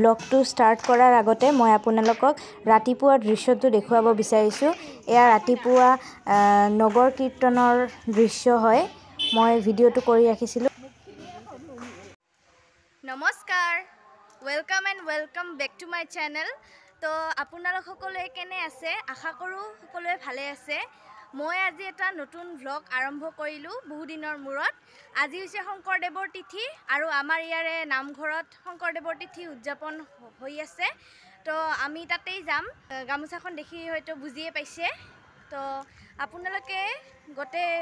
ব্লগটো start কৰাৰ আগতে মই আপোনালোকক ৰাতিপুৱাৰ দৃশ্যটো দেখুৱাব বিচাৰিছোঁ। এয়া ৰাতিপুৱা নগৰ কীৰ্তনৰ দৃশ্য হয়। মই ভিডিঅ'টো কৰি ৰাখিছিলোঁ। নমস্কাৰ, welcome back to my channel. তো আপোনালোক সকলোৱে কেনে আছে? আশা কৰোঁ সকলোৱে ভালে আছে। মই আজি এটা নতুন ভ্লগ আৰম্ভ কৰিলোঁ বহুদিনৰ মূৰত। আজি হৈছে শংকৰদেৱৰ তিথি আৰু আমাৰ ইয়াৰে নামঘৰত শংকৰদেৱৰ তিথি উদযাপন হৈ আছে। তো আমি তাতেই যাম। গামোচাখন দেখি হয়তো বুজিয়ে পাইছে। তো আপোনালোকে গোটেই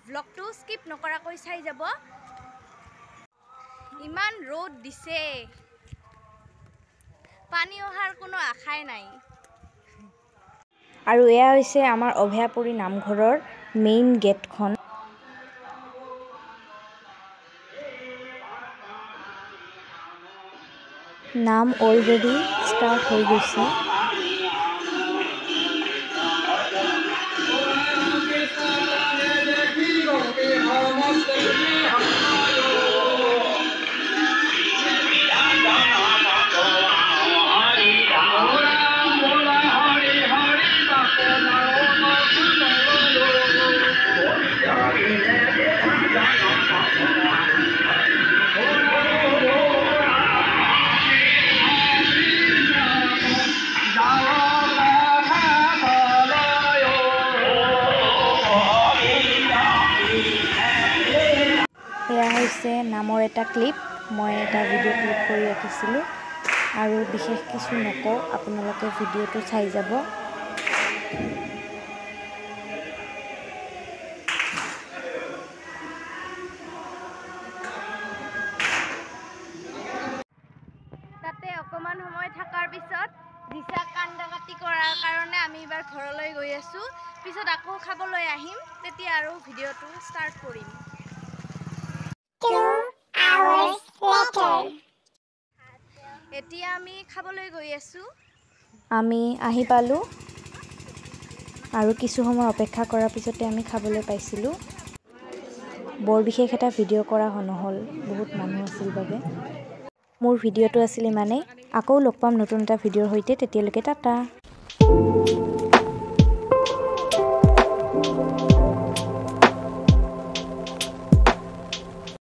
ভ্লগটো স্কিপ নকৰাকৈ চাই যাব। ইমান ৰ'দ দিছে, পানী অহাৰ কোনো আশাই নাই। আৰু এয়া হৈছে আমাৰ অভয়াপুৰী নামঘৰৰ মেইন গেটখন। নাম অলৰেডি ষ্টাৰ্ট হৈ গৈছে। এয়া হৈছে নামৰ এটা ক্লিপ। মই এটা ভিডিঅ' ক্লিপ কৰি ৰাখিছিলোঁ আৰু বিশেষ কিছু নকওঁ, আপোনালোকে ভিডিঅ'টো চাই যাব। তাতে অকণমান সময় থকাৰ পিছত দিছা কান্দা-কাটি কৰাৰ কাৰণে আমি এইবাৰ ঘৰলৈ গৈ আছোঁ। পিছত আকৌ খাবলৈ আহিম, তেতিয়া আৰু ভিডিঅ'টো ষ্টাৰ্ট কৰিম। এতিয়া আমি খাবলৈ গৈ আছোঁ। আমি আহি পালোঁ আৰু কিছু সময় অপেক্ষা কৰাৰ পিছতে আমি খাবলৈ পাইছিলোঁ। বৰ বিশেষ এটা ভিডিঅ' কৰা নহ'ল, বহুত মানুহ আছিল বাবে। মোৰ ভিডিঅ'টো আছিল ইমানেই। আকৌ লগ পাম নতুন এটা ভিডিঅ'ৰ সৈতে, তেতিয়ালৈকে টাটা।